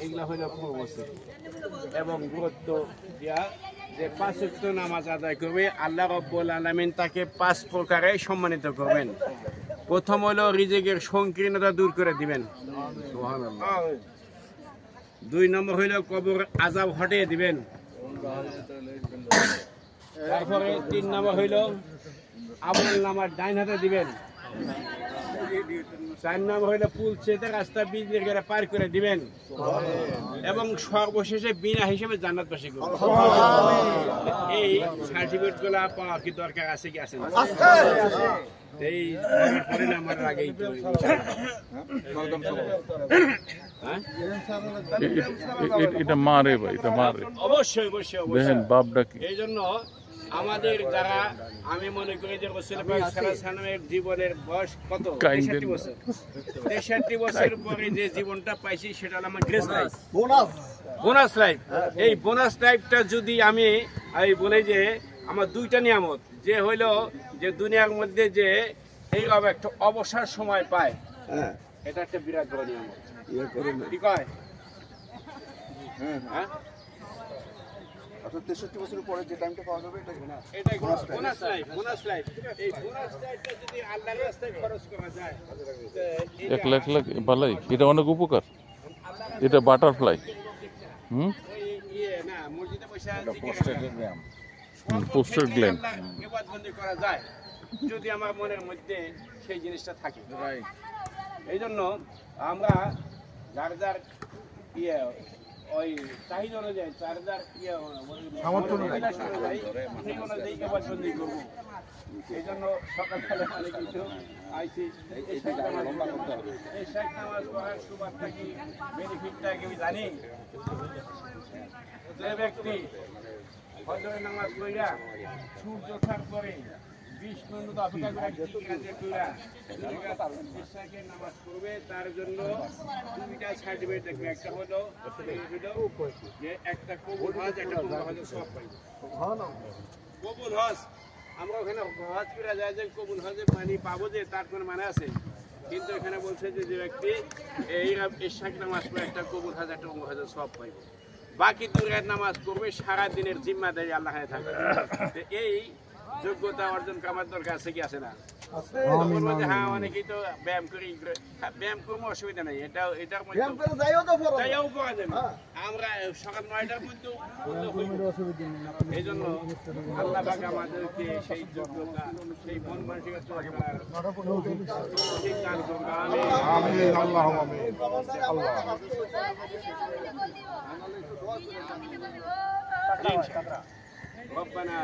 এগুলা হইল পূর্ববর্তী এবং গুরুত্ব দিয়া যে ৫ ওয়াক্ত নামাজ আদায় করবে আল্লাহ রাব্বুল আলামিন তাকে ৫ প্রকারে সম্মানিত করবেন। প্রথম হলো রিজিকের সংকীর্ণতা দূর করে দিবেন, সুবহানাল্লাহ। ২ নম্বর হইল কবর আযাব হটিয়ে দিবেন। তারপরে ৩ নম্বর হইল আমল নামার ডাইন হাতে দিবেন। ৪ নম্বর হইল পুল ছেদে রাস্তা বিজলির গেলে পার করে দিবেন এবং সর্বশেষে বিনা হিসেবে জান্নাতবাসী করবেন। এই সার্টিফিকেট গুলা পাওয়া কি দরকার আছে কি আছে না? এই পরিণামের আগেই এটা মারে ভাই, এটা মারে অবশ্যই অবশ্যই দেখেন বাপটা কি। এই জন্য আমাদের যারা আমি মনে করি যে রাসূল পাক সাল্লাল্লাহু আলাইহি ওয়াসাল্লামের জীবনের বয়স কত? 63 বছর। 63 বছর পরে যে জীবনটা পাইছি সেটা হলো আমার গ্রেস লাইফ, বোনাস লাইফ। এই বোনাস লাইফটা যদি আমি বলি যে আমার 2টা নিয়ামত, যে হইলো যে দুনিয়ার মধ্যে যে এইভাবে একটা অবসর সময় পায়, এটা একটা বিরাট বড় নিয়ামত। কি কয়? হ্যাঁ, 63 বছর পরে যে টাইমটা পাওয়া যাবে এটাই বোনাস লাইফ। বোনাস লাইফ, এই বোনাস লাইফটা যদি আল্লাহর রাস্তায় খরচ করা যায়, 1 লাখ লাখ বালাই, এটা অনেক উপকার। এটা বাটারফ্লাই না মসজিদে পয়সা পোস্টার গ্ল্যান্ড ইবাদতবন্দি করা যায় যদি আমার মনের মধ্যে সেই জিনিসটা থাকে। এই জন্য আমরা যার যার ওই চাহিদা অনুযায়ী যার যার সামর্থ্য অনুযায়ী ইবাদতবন্দি করবো। এই জন্য সকালবেলা অনেক কিছু আইসি এই শেখ নামাজ পড়ার সুবাদটা কি বেনিফিটটা কি জানি। যে ব্যক্তি ফজরের নামাজ পড়া সূর্য ওঠার পরে 20 মিনিট অপেক্ষা করে নামাজ পড়বে, তার জন্য 2টা সার্টিফিকেট দেখবে। একটা হলো যে একটা কবুল হজ, একটা কবুল হজের সওয়াব পাইবে। কবুল হজ আমরা ওখানে হজ করে যায় যে কবুল হজে মানে পাবো, যে তার কোনো মানে আছে? কিন্তু এখানে বলছে যে যে ব্যক্তি এই ইশাক নামাজ পড়ে একটা কবুল হজ, একটা কবুল হজের সওয়াব পাইবে। বাকি 2 রাত নামাজ পড়বে, সারা দিনের জিম্মাদারি আল্লাহ হাতে থাকবে। এই যোগ্যতা অর্জন করার দরকার আছে কি আছে না? হ্যাঁ, অনেকেই তো ব্যায়াম করি, ব্যায়াম করবো, অসুবিধা নেই। এটার মধ্যে আমরা সকাল 9টার মধ্যে এই জন্য আল্লাহ পাক আমাদেরকে সেই যোগ্যতা, সেই মন মানসিকতা দান করুন। আমিন, আল্লাহুম্মা আমিন। ربنا